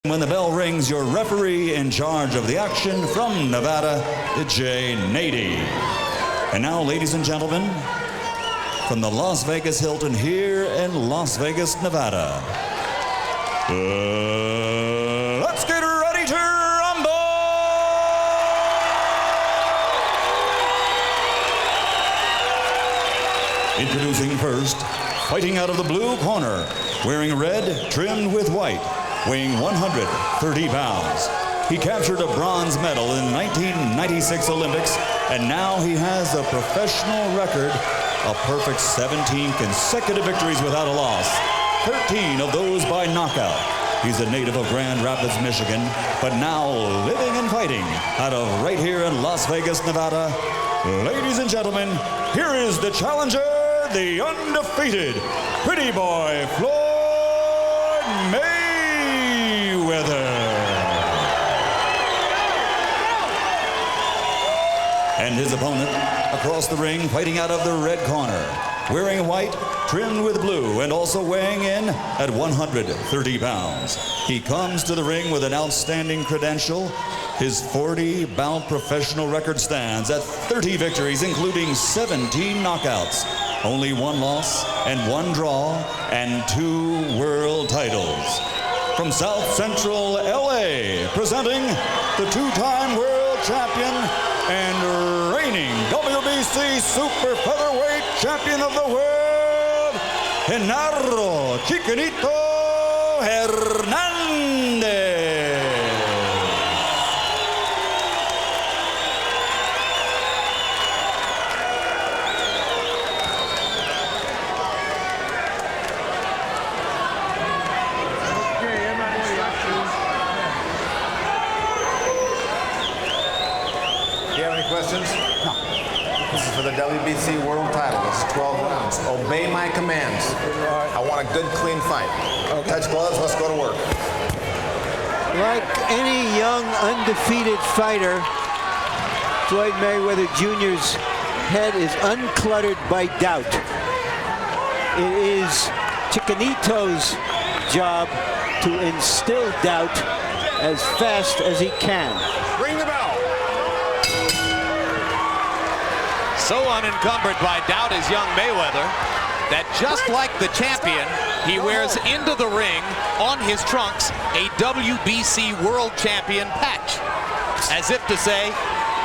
When the bell rings, your referee in charge of the action from Nevada, Jay Nady. And now, ladies and gentlemen, from the Las Vegas Hilton here in Las Vegas, Nevada, let's get ready to rumble! Introducing first, fighting out of the blue corner, wearing red trimmed with white, weighing 130 pounds. He captured a bronze medal in 1996 Olympics, and now he has a professional record, a perfect 17 consecutive victories without a loss, 13 of those by knockout. He's a native of Grand Rapids, Michigan, but now living and fighting out of right here in Las Vegas, Nevada. Ladies and gentlemen, here is the challenger, the undefeated pretty boy, Floyd Mayweather. And his opponent across the ring, fighting out of the red corner, wearing white, trimmed with blue, and also weighing in at 130 pounds. He comes to the ring with an outstanding credential. His 40-bout professional record stands at 30 victories, including 17 knockouts, only one loss and one draw, and 2 world titles. From South Central LA, presenting the 2-time world champion and reigning WBC super featherweight champion of the world, Genaro Chiquinito Hernandez. Questions? No. This is for the WBC world title. It's 12 rounds. Obey my commands. I want a good, clean fight. Okay. Touch gloves. Let's go to work. Like any young, undefeated fighter, Floyd Mayweather Jr.'s head is uncluttered by doubt. It is Chiquinito's job to instill doubt as fast as he can. Ring the bell. So unencumbered by doubt is young Mayweather that just like the champion, he wears into the ring on his trunks a WBC World Champion patch. As if to say,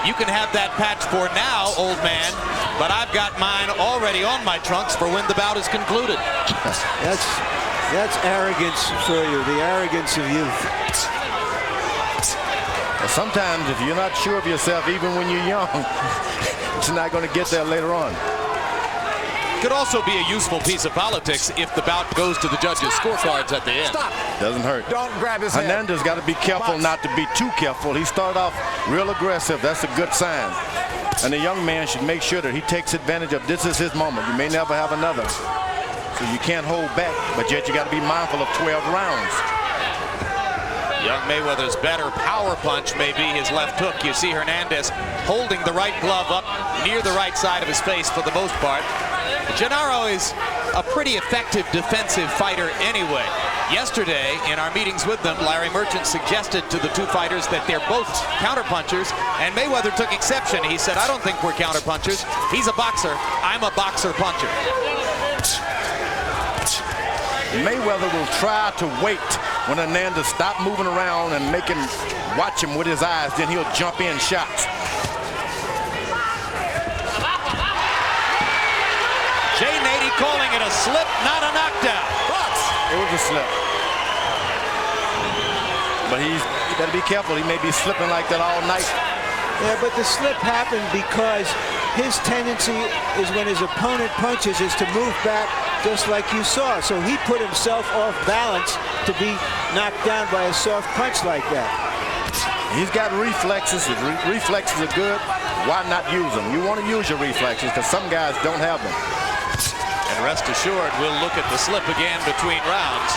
you can have that patch for now, old man, but I've got mine already on my trunks for when the bout is concluded. That's arrogance for you, the arrogance of youth. Well, sometimes if you're not sure of yourself, even when you're young, you're not going to get there later on. Could also be a useful piece of politics if the bout goes to the judges' scorecards at the end. Stop. Doesn't hurt. Don't grab his head. Hernandez got to be careful not to be too careful. He started off real aggressive. That's a good sign. And the young man should make sure that he takes advantage of this is his moment. You may never have another. So you can't hold back, but yet you got to be mindful of 12 rounds. Young Mayweather's better power punch may be his left hook. You see Hernandez holding the right glove up near the right side of his face for the most part. Genaro is a pretty effective defensive fighter anyway. Yesterday, in our meetings with them, Larry Merchant suggested to the two fighters that they're both counterpunchers, and Mayweather took exception. He said, I don't think we're counterpunchers. He's a boxer. I'm a boxer puncher. Mayweather will try to wait when Hernandez stop moving around and make him watch him with his eyes, then he'll jump in shots. Jay Nady calling it a slip, not a knockdown. It was a slip. But he better be careful. He may be slipping like that all night. Yeah, but the slip happened because his tendency is when his opponent punches is to move back just like you saw. So he put himself off balance to be knocked down by a soft punch like that. He's got reflexes. His reflexes are good. Why not use them? You want to use your reflexes because some guys don't have them. And rest assured, we'll look at the slip again between rounds.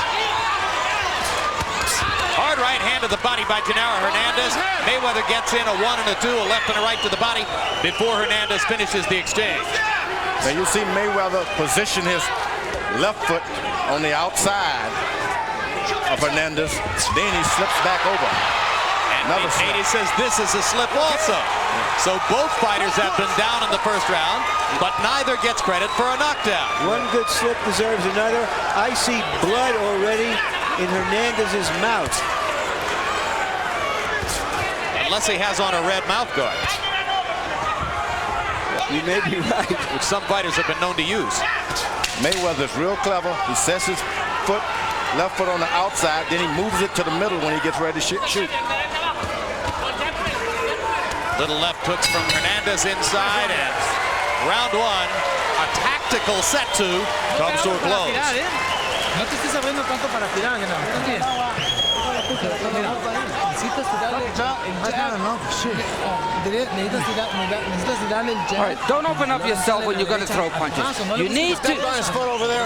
Hard right hand to the body by Genaro Hernandez. Mayweather gets in a 1 and a 2, a left and a right to the body before Hernandez finishes the exchange. Now you see Mayweather position his left foot on the outside of Hernandez. Then he slips back over. And Nady says this is a slip also. So both fighters have been down in the first round, but neither gets credit for a knockdown. One good slip deserves another. I see blood already in Hernandez's mouth. Unless he has on a red mouth guard. You may be right. Which some fighters have been known to use. Mayweather's real clever. He sets his foot, left foot on the outside, then he moves it to the middle when he gets ready to shoot. Little left hooks from Hernandez inside, and round one, a tactical set two, comes to a close. No te estés abriendo tanto para tirar, Genaro. Necesitas tirarle el jab. All right, don't open up yourself when you're going to throw punches. You need to.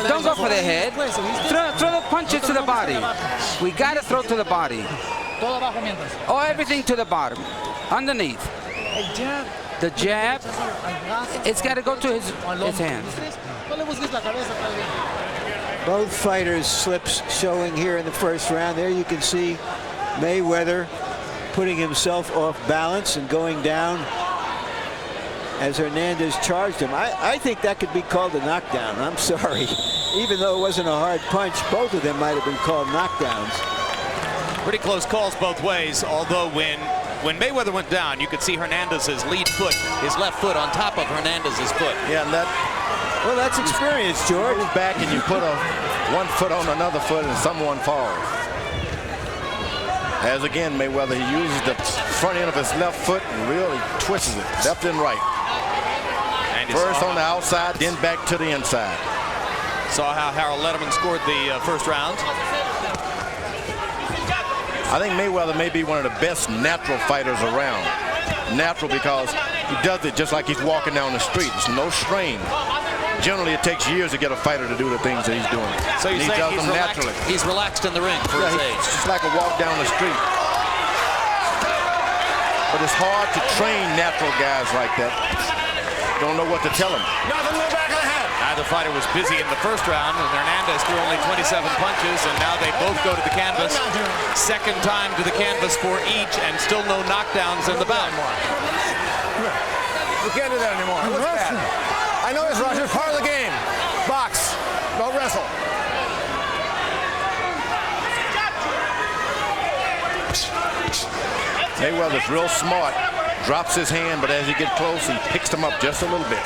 Don't go for the head. Throw the punches to the body. We got to throw to the body. Or everything to the bottom, underneath. The jab, it's got to go to his hands. Both fighters' slips showing here in the first round. There you can see Mayweather putting himself off balance and going down as Hernandez charged him. I think that could be called a knockdown. I'm sorry. Even though it wasn't a hard punch, both of them might have been called knockdowns. Pretty close calls both ways, although when Mayweather went down, you could see Hernandez's lead foot, his left foot on top of Hernandez's foot. Yeah, and well, that's experience, George. Move back and you put one foot on another foot and someone falls. As again, Mayweather, he uses the front end of his left foot and really twists it left and right. And first on the outside, then back to the inside. Saw how Harold Letterman scored the first round. I think Mayweather may be one of the best natural fighters around. Natural because he does it just like he's walking down the street. There's no strain. Generally, it takes years to get a fighter to do the things that he's doing. So you say does them naturally. He's relaxed in the ring for his age. It's just like a walk down the street. But it's hard to train natural guys like that. Don't know what to tell them. Neither fighter was busy in the first round, and Hernandez threw only 27 punches, and now they both go to the canvas. Second time to the canvas for each, and still no knockdowns in the bout. We can't do that anymore. What's that? I know this, Roger. It's part of the game. Box. Don't wrestle. Mayweather's real smart. Drops his hand, but as he gets close, he picks them up just a little bit.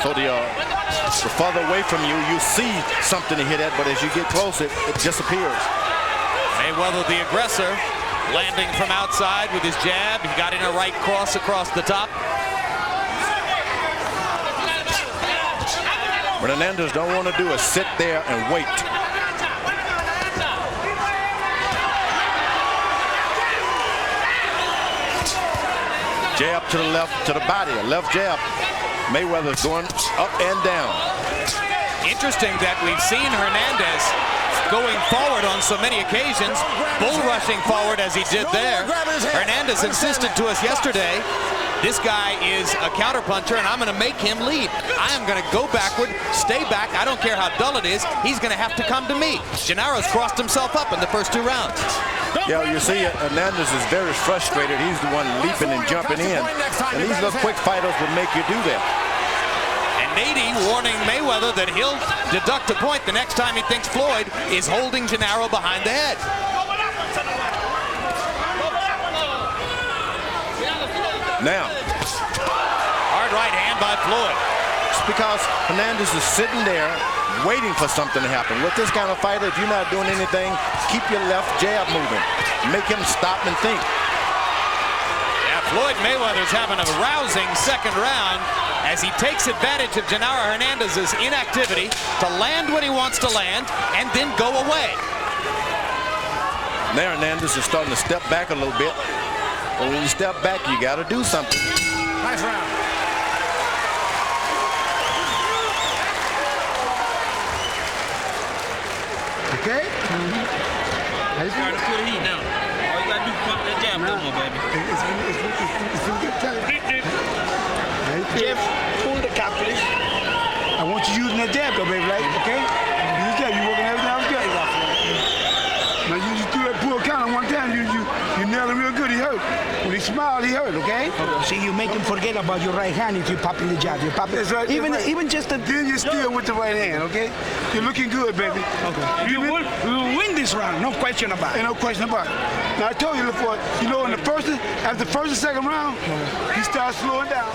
So the further away from you, you see something to hit at, but as you get close, it disappears. Mayweather, the aggressor, landing from outside with his jab. He got in a right cross across the top. What Hernandez don't want to do is sit there and wait. Jab to the left, to the body, a left jab. Mayweather's going up and down. Interesting that we've seen Hernandez going forward on so many occasions, bull rushing forward as he did there. Hernandez insisted to us yesterday, this guy is a counterpuncher and I'm going to make him lead. I am going to go backward, stay back. I don't care how dull it is. He's going to have to come to me. Genaro's crossed himself up in the first two rounds. Yeah, you see Hernandez is very frustrated. He's the one leaping and jumping in. And these little quick fighters will make you do that. And Nady warning Mayweather that he'll deduct a point the next time he thinks Floyd is holding Genaro behind the head. Now, hard right hand by Floyd. It's because Hernandez is sitting there waiting for something to happen. With this kind of fighter, if you're not doing anything, keep your left jab moving. Make him stop and think. Yeah, Floyd Mayweather's having a rousing second round as he takes advantage of Genaro Hernandez's inactivity to land when he wants to land and then go away. Now Hernandez is starting to step back a little bit. But when you step back, you got to do something. Nice round. Okay? Starting to feel the heat now. All you gotta do is pump that jab no more, baby. Jeff, pull the cap, please. I want you using that jab, though, baby, right? Okay? Use that. You working everything else good. When he smiled, he hurt, okay? See, you make him forget about your right hand if you pop in the jab. You pop it. That's right. Even just a... Then you steal with the right hand, okay? You're looking good, baby. Okay. We will win this round, no question about it. Ain't no question about it. Now, I told you before, you know, in the first, after the first and second round, he starts slowing down.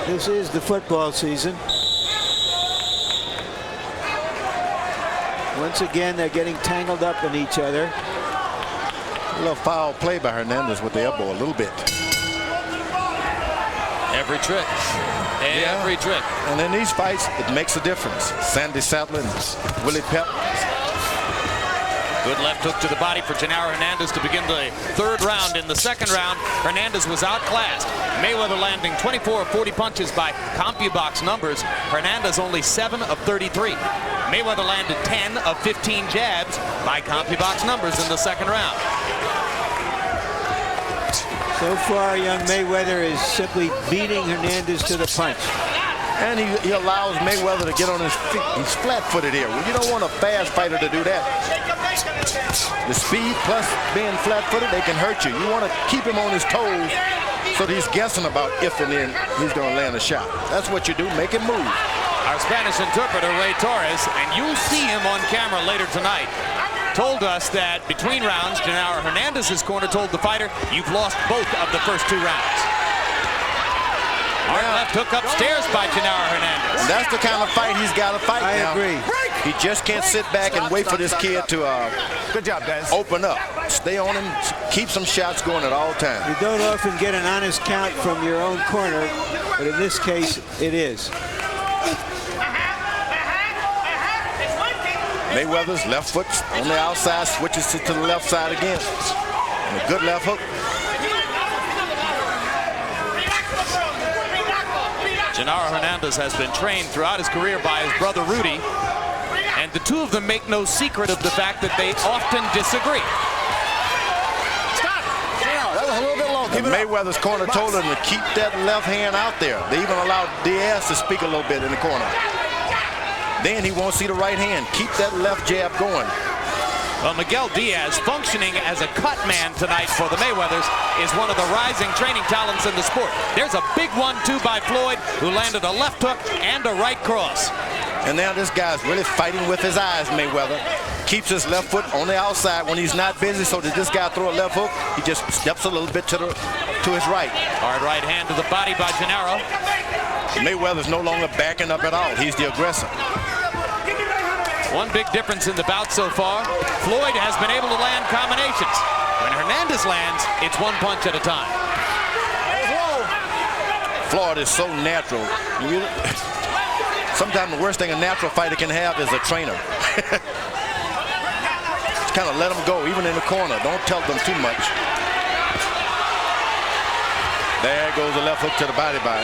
This is the football season. Once again, they're getting tangled up in each other. A little foul play by Hernandez with the elbow a little bit. Every trick. Every trick. And in these fights, it makes a difference. Sandy Saddler and Willie Pep. Good left hook to the body for Genaro Hernandez to begin the third round. In the second round, Hernandez was outclassed. Mayweather landing 24 of 40 punches by CompuBox numbers. Hernandez only 7 of 33. Mayweather landed 10 of 15 jabs by CompuBox numbers in the second round. So far, young Mayweather is simply beating Hernandez to the punch. And he allows Mayweather to get on his feet. He's flat-footed here. Well, you don't want a fast fighter to do that. The speed plus being flat-footed, they can hurt you. You want to keep him on his toes so that he's guessing about if and then he's going to land a shot. That's what you do. Make him move. Our Spanish interpreter, Ray Torres, and you'll see him on camera later tonight, told us that between rounds, Genaro Hernandez's corner told the fighter, you've lost both of the first 2 rounds. Hard left hook upstairs by Genaro Hernandez. And that's the kind of fight he's got to fight now. I agree. He just can't sit back and wait for this kid to Good job, guys. open up. Stay on him, keep some shots going at all times. You don't often get an honest count from your own corner, but in this case, it is. Mayweather's left foot on the outside, switches to the left side again. And a good left hook. Genaro Hernandez has been trained throughout his career by his brother Rudy, and the two of them make no secret of the fact that they often disagree. Stop! That was a little bit low. And Mayweather's corner told him to keep that left hand out there. They even allowed Diaz to speak a little bit in the corner. Then he won't see the right hand. Keep that left jab going. Well, Miguel Diaz, functioning as a cut man tonight for the Mayweathers, is one of the rising training talents in the sport. There's a big 1-2 by Floyd, who landed a left hook and a right cross. And now this guy's really fighting with his eyes, Mayweather. Keeps his left foot on the outside when he's not busy, so that this guy throw a left hook, he just steps a little bit to his right. Hard right hand to the body by Genaro. Mayweather's no longer backing up at all. He's the aggressor. One big difference in the bout so far, Floyd has been able to land combinations. When Hernandez lands, it's 1 punch at a time. Floyd is so natural. Sometimes the worst thing a natural fighter can have is a trainer. Just kind of let them go, even in the corner. Don't tell them too much. There goes the left hook to the body by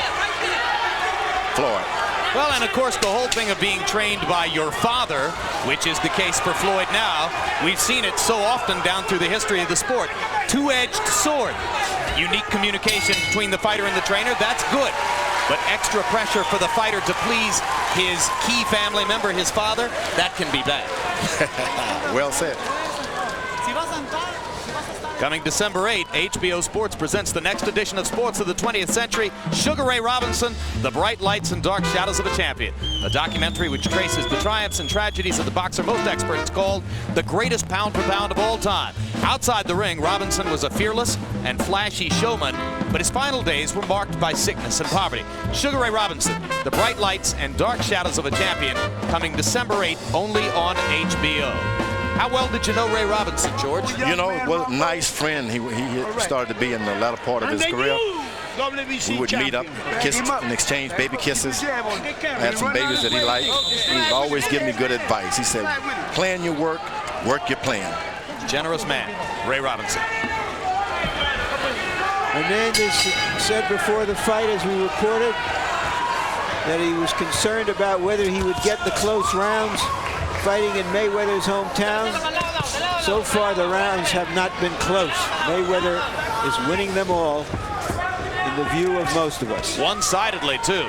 Floyd. Well, and of course, the whole thing of being trained by your father, which is the case for Floyd now, we've seen it so often down through the history of the sport. Two-edged sword. Unique communication between the fighter and the trainer, that's good. But extra pressure for the fighter to please his key family member, his father, that can be bad. Well said. Coming December 8, HBO Sports presents the next edition of Sports of the 20th Century, Sugar Ray Robinson, The Bright Lights and Dark Shadows of a Champion. A documentary which traces the triumphs and tragedies of the boxer most experts called the greatest pound for pound of all time. Outside the ring, Robinson was a fearless and flashy showman, but his final days were marked by sickness and poverty. Sugar Ray Robinson, The Bright Lights and Dark Shadows of a Champion, coming December 8, only on HBO. How well did you know Ray Robinson, George? You know, what a nice friend he started to be in the later part of his career. We would meet up, kiss and exchange baby kisses. Had some babies that he liked. He would always give me good advice. He said, plan your work, work your plan. Generous man, Ray Robinson. Hernandez said before the fight, as we reported, that he was concerned about whether he would get the close rounds fighting in Mayweather's hometown. So far, the rounds have not been close. Mayweather is winning them all in the view of most of us. One-sidedly, too.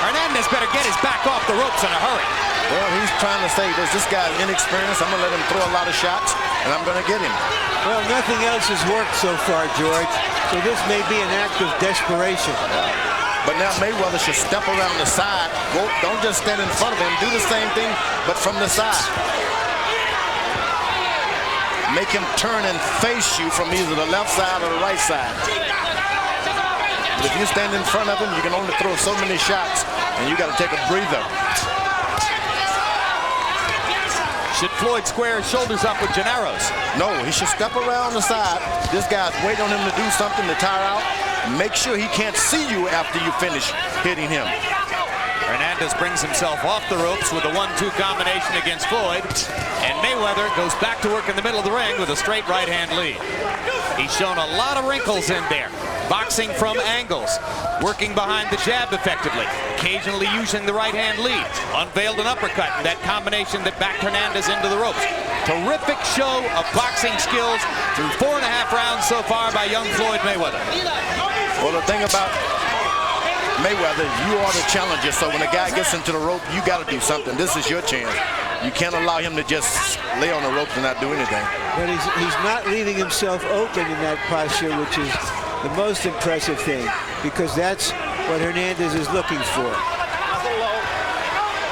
Hernandez better get his back off the ropes in a hurry. Well, he's trying to say, this guy's inexperienced. I'm going to let him throw a lot of shots, and I'm going to get him. Well, nothing else has worked so far, George. So this may be an act of desperation. But now Mayweather should step around the side. Don't just stand in front of him. Do the same thing, but from the side. Make him turn and face you from either the left side or the right side. But if you stand in front of him, you can only throw so many shots, and you got to take a breather. Should Floyd square his shoulders up with Genaro's? No, he should step around the side. This guy's waiting on him to do something to tire out. Make sure he can't see you after you finish hitting him. Hernandez brings himself off the ropes with a 1-2 combination against Floyd. And Mayweather goes back to work in the middle of the ring with a straight right-hand lead. He's shown a lot of wrinkles in there. Boxing from angles, working behind the jab effectively, occasionally using the right-hand lead. Unveiled an uppercut in that combination that backed Hernandez into the ropes. Terrific show of boxing skills through 4.5 rounds so far by young Floyd Mayweather. Well, the thing about Mayweather, you are the challenger, so when a guy gets into the rope, you got to do something. This is your chance. You can't allow him to just lay on the ropes and not do anything. But he's not leaving himself open in that posture, which is the most impressive thing, because that's what Hernandez is looking for.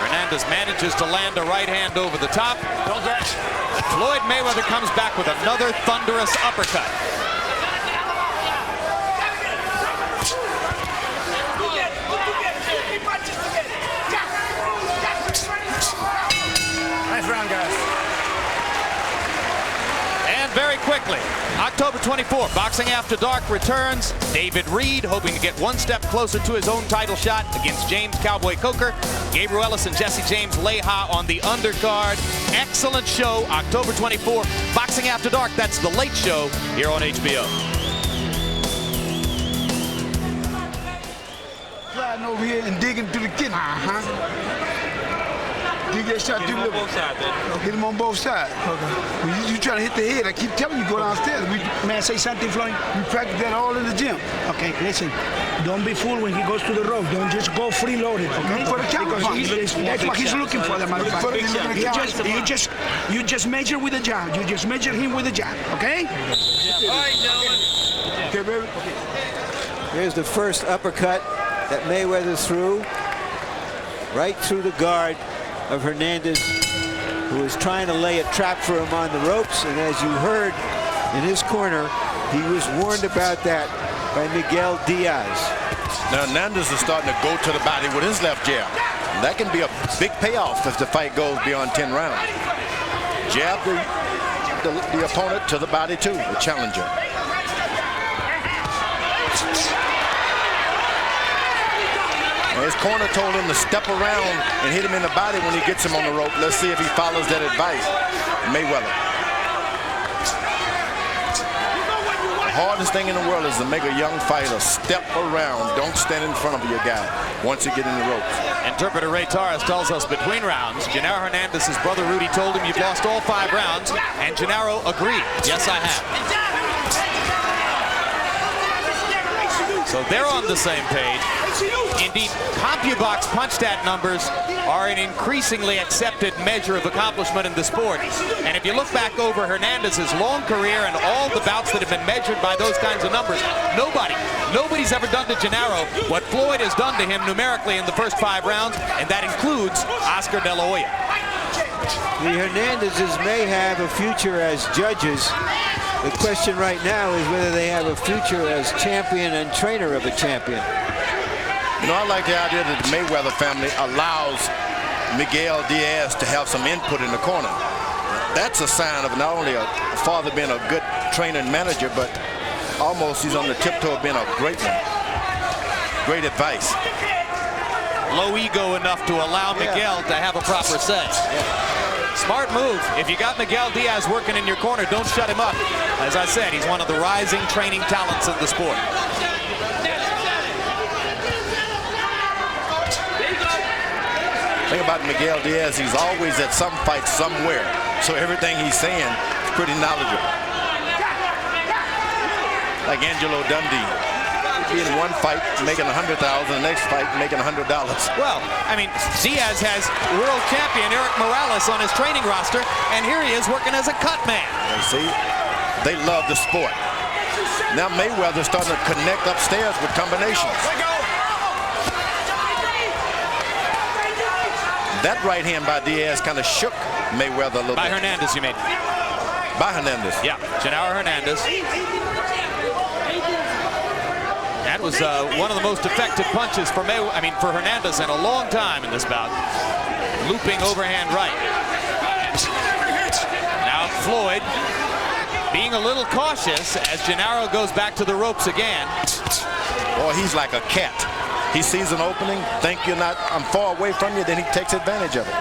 Hernandez manages to land a right hand over the top. Floyd Mayweather comes back with another thunderous uppercut. Nice round, guys. And very quickly, October 24, Boxing After Dark returns. David Reed hoping to get one step closer to his own title shot against James Cowboy Coker. Gabriel Ellis and Jesse James Leha on the undercard. Excellent show, October 24. Boxing After Dark, that's the late show here on HBO. Sliding over here and digging through the kidney. Dig that shot through the both sides. Hit him on both sides. Okay. When you trying to hit the head, I keep telling you go downstairs. May I say something, Floyd? We practice that all in the gym. Okay, listen. Don't be fooled when he goes to the rope. Don't just go freeloaded, okay? For the count. That's what he's looking for, that motherfucker. You just measure with the jab. You just measure him with the jab, okay? All right, gentlemen. Okay, baby? Okay. Here's the first uppercut that Mayweather threw right through the guard of Hernandez, who was trying to lay a trap for him on the ropes. And as you heard in his corner, he was warned about that by Miguel Diaz. Now Hernandez is starting to go to the body with his left jab. And that can be a big payoff if the fight goes beyond 10 rounds. Jab the opponent to the body too, the challenger. His corner told him to step around and hit him in the body when he gets him on the rope. Let's see if he follows that advice. Mayweather. The hardest thing in the world is to make a young fighter step around. Don't stand in front of your guy once you get in the ropes. Interpreter Ray Torres tells us between rounds, Genaro Hernandez's brother Rudy told him you've lost all 5 rounds, and Genaro agreed. Yes, I have. So they're on the same page. Indeed, CompuBox punch-stat numbers are an increasingly accepted measure of accomplishment in the sport. And if you look back over Hernandez's long career and all the bouts that have been measured by those kinds of numbers, nobody's ever done to Genaro what Floyd has done to him numerically in the first 5 rounds, and that includes Oscar De La Hoya. The Hernandezes may have a future as judges. The question right now is whether they have a future as champion and trainer of a champion. You know, I like the idea that the Mayweather family allows Miguel Diaz to have some input in the corner. That's a sign of not only a father being a good trainer and manager, but almost he's on the tiptoe of being a great one. Great advice. Low ego enough to allow Miguel to have a proper say. Smart move. If you got Miguel Diaz working in your corner, don't shut him up. As I said, he's one of the rising training talents of the sport. The thing about Miguel Diaz, he's always at some fight somewhere. So everything he's saying is pretty knowledgeable. Like Angelo Dundee. be in one fight making $100,000, the next fight making $100. Well, I mean, Diaz has world champion Eric Morales on his training roster, and here he is working as a cut man. You see, they love the sport. Now Mayweather's starting to connect upstairs with combinations. That right hand by Diaz kind of shook Mayweather a little bit. By Hernandez, you mean? By Hernandez. Yeah, Genaro Hernandez. That was one of the most effective punches for for Hernandez in a long time in this bout. Looping overhand right. Now Floyd being a little cautious as Genaro goes back to the ropes again. Boy, he's like a cat. He sees an opening, I'm far away from you, then he takes advantage of it.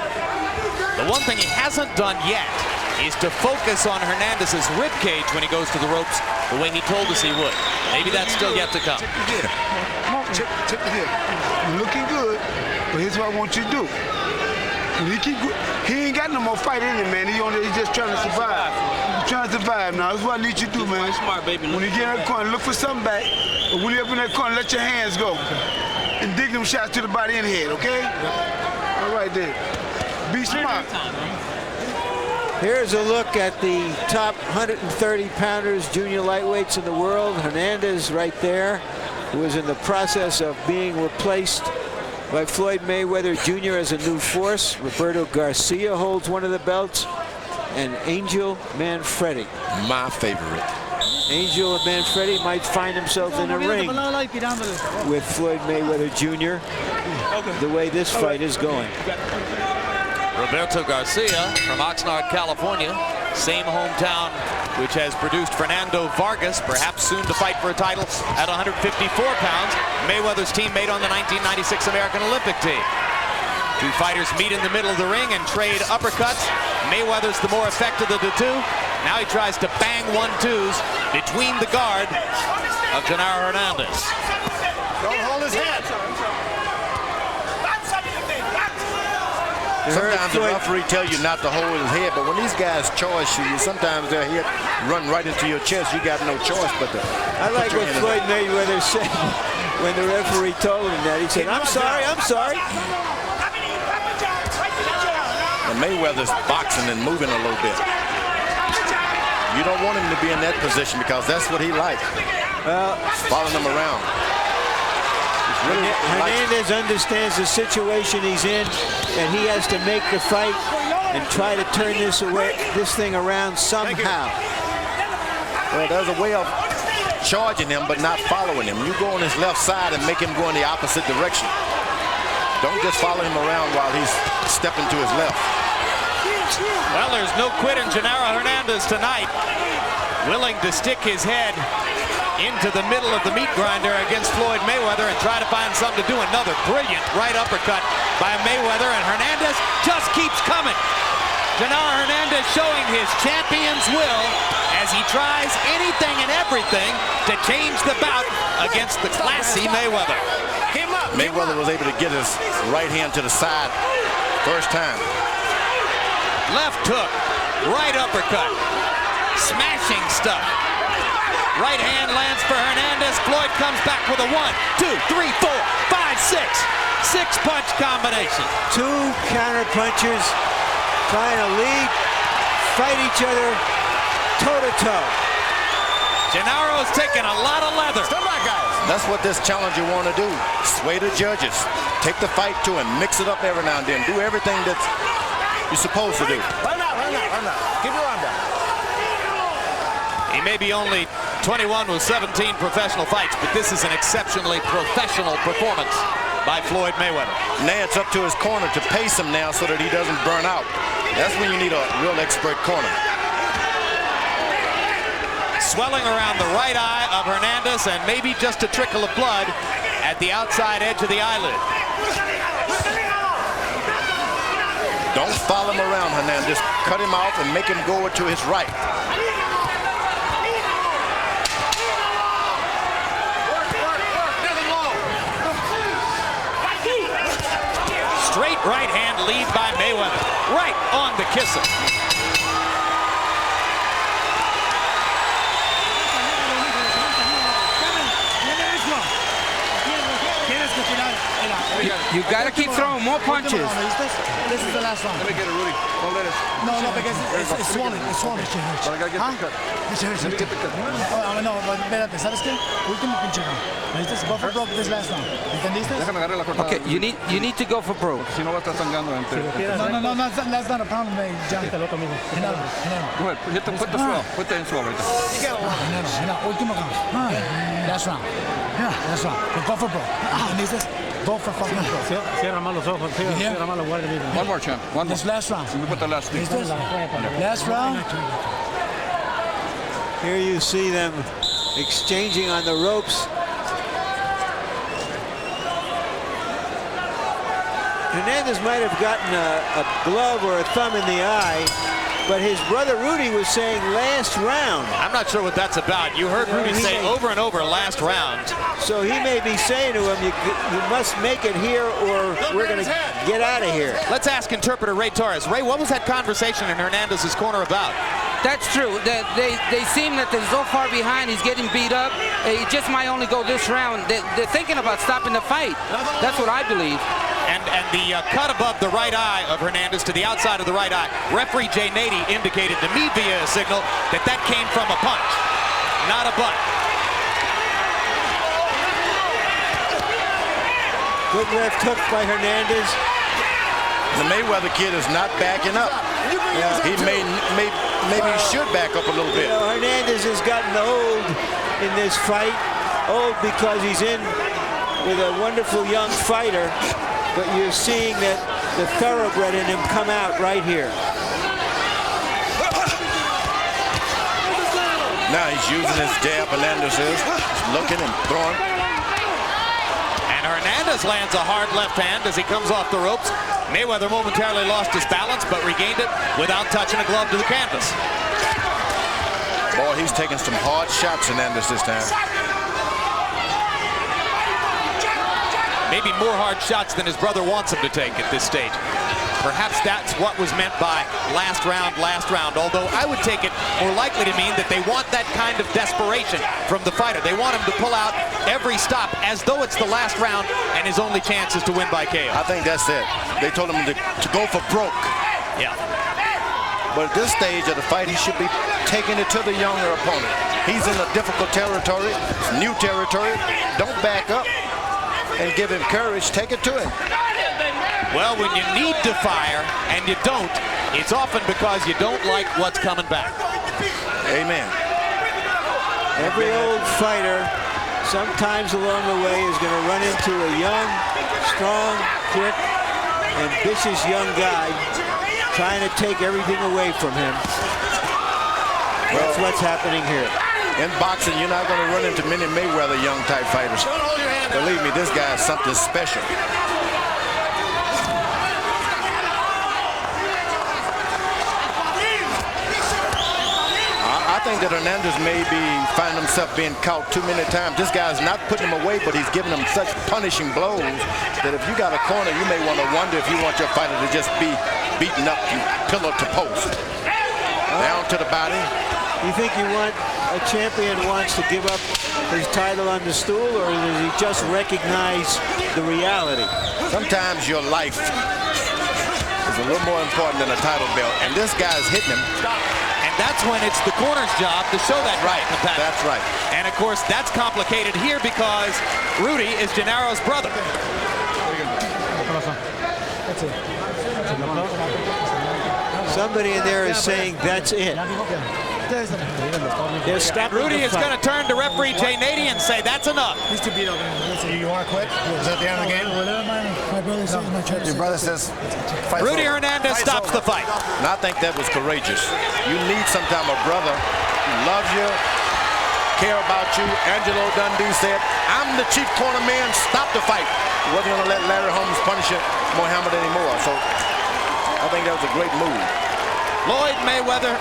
The one thing he hasn't done yet is to focus on Hernandez's rib cage when he goes to the ropes the way he told us he would. Maybe that's still yet to come. Check the head. You're looking good, but here's what I want you to do. He ain't got no more fight in him, man. He's just trying to survive. He's trying to survive now. That's what I need you to do, man. Smart, baby. When you get in that corner, look for something back. But when you're up in that corner, let your hands go. And dig them shots to the body and head, okay? All right, then. Be smart. Here's a look at the top 130-pounders, junior lightweights in the world. Hernandez right there, who is in the process of being replaced by Floyd Mayweather Jr. as a new force. Roberto Garcia holds one of the belts, and Angel Manfredi. My favorite. Angel Manfredi might find himself in a ring with Floyd Mayweather Jr. the way this fight is going. Roberto Garcia from Oxnard, California, same hometown which has produced Fernando Vargas, perhaps soon to fight for a title at 154 pounds. Mayweather's teammate on the 1996 American Olympic team. Two fighters meet in the middle of the ring and trade uppercuts. Mayweather's the more effective of the two. Now he tries to bang 1-2s between the guard of Genaro Hernandez. Don't hold his head. Sometimes the referee tell you not to hold his head, but when these guys charge you, sometimes their head run right into your chest. You got no choice but to. I like what Floyd Mayweather said when the referee told him that. He said, "I'm sorry, I'm sorry." And Mayweather's boxing and moving a little bit. You don't want him to be in that position because that's what he likes. Following him around. Hernandez understands the situation he's in, and he has to make the fight and try to turn this thing around somehow. Well, there's a way of charging him but not following him. You go on his left side and make him go in the opposite direction. Don't just follow him around while he's stepping to his left. Well, there's no quit in Genaro Hernandez tonight. Willing to stick his head into the middle of the meat grinder against Floyd Mayweather and try to find something to do. Another brilliant right uppercut by Mayweather, and Hernandez just keeps coming. Genaro Hernandez showing his champion's will as he tries anything and everything to change the bout against the classy Mayweather. Mayweather was able to get his right hand to the side first time. Left hook, right uppercut, smashing stuff. Right hand lands for Hernandez. Floyd comes back with a 1, 2, 3, 4, 5, 6. 6-punch combination. Two counter punchers trying to fight each other toe-to-toe. Genaro's taking a lot of leather. Stand by, guys. That's what this challenger want to do. Sway the judges. Take the fight to him. Mix it up every now and then. Do everything that you're supposed to do. Run out. Keep your arm down. He may be only 21 with 17 professional fights, but this is an exceptionally professional performance by Floyd Mayweather. Now it's up to his corner to pace him now so that he doesn't burn out. That's when you need a real expert corner. Swelling around the right eye of Hernandez and maybe just a trickle of blood at the outside edge of the eyelid. Don't follow him around, Hernandez. Cut him off and make him go to his right. Straight right hand lead by Mayweather. Right on the kisser. You got to keep throwing more punches. This is the last one. Let me get it, Rudy. Don't let it. No, because it's swollen. It's swollen. But I got to get the cut. Let me get the cut. No, espérate, ¿sabes qué? Último pinche round. ¿Necesitas go for broke this last round? ¿Entendiste? Déjame agarrar la cortada. Okay, you need to go for broke. Si no va a estar sangrando entre. No, that's not a problem, John. Genaro. Go ahead. Put the swell. Put the in swell right there. Genaro, último round. Last round. Last round. Go for broke. ¿Entendiste? Go for fucking broke. Cierra mal los ojos. Cierra mal los guardias. One more, champ. One more. This last round. Let me put the last thing. Last round. Here you see them exchanging on the ropes. Hernandez might have gotten a glove or a thumb in the eye, but his brother Rudy was saying last round. I'm not sure what that's about. You heard Rudy say over and over last round. So he may be saying to him, you must make it here or we're going to get out of here. Let's ask interpreter Ray Torres. Ray, what was that conversation in Hernandez's corner about? That's true. They seem that they're so far behind. He's getting beat up. He just might only go this round. They're thinking about stopping the fight. That's what I believe. And the cut above the right eye of Hernandez to the outside of the right eye. Referee Jay Nady indicated to me via a signal that came from a punch, not a butt. Good left hook by Hernandez. The Mayweather kid is not backing up. He maybe he should back up a little bit. You know, Hernandez has gotten old in this fight. Old because he's in with a wonderful young fighter. But you're seeing that the thoroughbred in him come out right here. Now he's using his jab, Hernandez is looking and throwing. And Hernandez lands a hard left hand as he comes off the ropes. Mayweather momentarily lost his balance, but regained it without touching a glove to the canvas. Boy, he's taking some hard shots, Hernandez, this time. Maybe more hard shots than his brother wants him to take at this stage. Perhaps that's what was meant by last round, although I would take it more likely to mean that they want that kind of desperation from the fighter. They want him to pull out every stop as though it's the last round and his only chance is to win by KO. I think that's it. They told him to go for broke. Yeah. But at this stage of the fight, he should be taking it to the younger opponent. He's in a difficult territory, new territory. Don't back up and give him courage. Take it to him. Well, when you need to fire and you don't, it's often because you don't like what's coming back. Amen. Every old fighter, sometimes along the way, is going to run into a young, strong, quick, ambitious young guy trying to take everything away from him. That's what's happening here. In boxing, you're not going to run into many Mayweather young type fighters. Believe me, this guy is something special. I think that Hernandez may be finding himself being caught too many times. This guy's not putting him away, but he's giving him such punishing blows that if you got a corner, you may want to wonder if you want your fighter to just be beaten up from pillar to post. Down to the body. You think a champion wants to give up his title on the stool, or does he just recognize the reality? Sometimes your life is a little more important than a title belt, and this guy's hitting him. And that's when it's the corner's job to show that right. That's right. And of course, that's complicated here because Rudy is Genaro's brother. That's it. Somebody in there is saying that's it. Rudy is going to turn to referee Jay Nady and say that's enough. You want to quit? Is that the end of the game? Your brother says fight. Rudy Hernandez stops the fight. And I think that was courageous. You need sometime a brother who loves you, care about you. Angelo Dundee said, I'm the chief corner man, stop the fight. He wasn't going to let Larry Holmes punish Muhammad anymore. So I think that was a great move. Floyd Mayweather,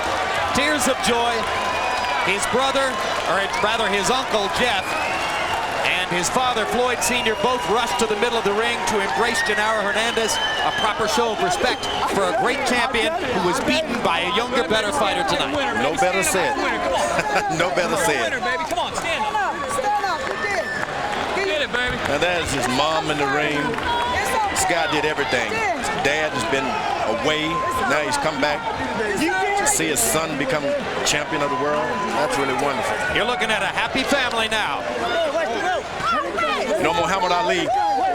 tears of joy. His brother, or rather his uncle Jeff, and his father Floyd Sr. both rushed to the middle of the ring to embrace Genaro Hernandez, a proper show of respect for a great champion who was beaten by a younger, better fighter tonight. No better said. No better said. Come on, stand up. Stand up. You did. Get it, baby. Now that is his mom in the ring. This guy did everything. His dad has been away. Now he's come back to see his son become champion of the world. That's really wonderful. You're looking at a happy family now. You know, Muhammad Ali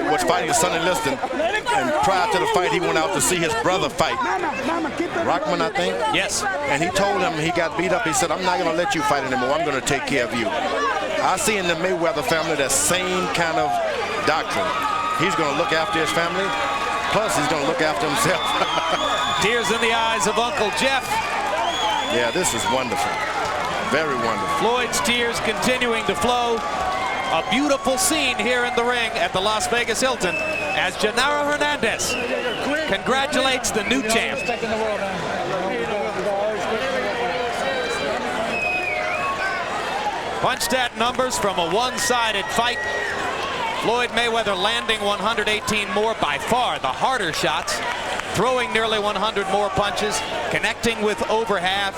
was fighting his son in Liston, and prior to the fight, he went out to see his brother fight. Rockman, I think? Yes. And he told him he got beat up. He said, I'm not going to let you fight anymore. I'm going to take care of you. I see in the Mayweather family that same kind of doctrine. He's going to look after his family, plus he's going to look after himself. Tears in the eyes of Uncle Jeff. Yeah, this is wonderful. Very wonderful. Floyd's tears continuing to flow. A beautiful scene here in the ring at the Las Vegas Hilton as Genaro Hernandez congratulates the new champ. Punch stat numbers from a one-sided fight. Floyd Mayweather landing 118 more, by far the harder shots, throwing nearly 100 more punches, connecting with over half.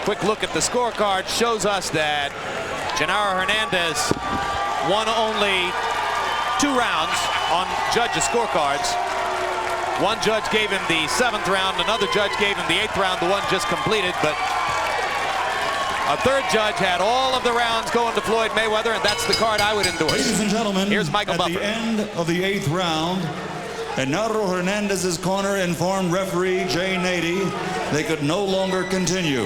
Quick look at the scorecard shows us that Genaro Hernandez won only 2 rounds on judges' scorecards. One judge gave him the 7th round, another judge gave him the 8th round, the one just completed, but a third judge had all of the rounds going to Floyd Mayweather, and that's the card I would endorse. Ladies and gentlemen, here's Michael at Buffer. the end of the 8th round, Genaro Hernandez's corner informed referee Jay Nady they could no longer continue.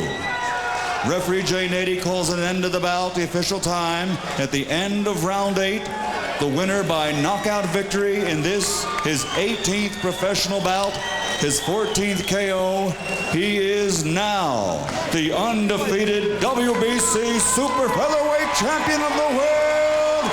Referee Jay Nady calls an end to the bout. The official time at the end of round 8. The winner by knockout victory in this, his 18th professional bout, his 14th KO. He is now the undefeated WBC Super Featherweight Champion of the World,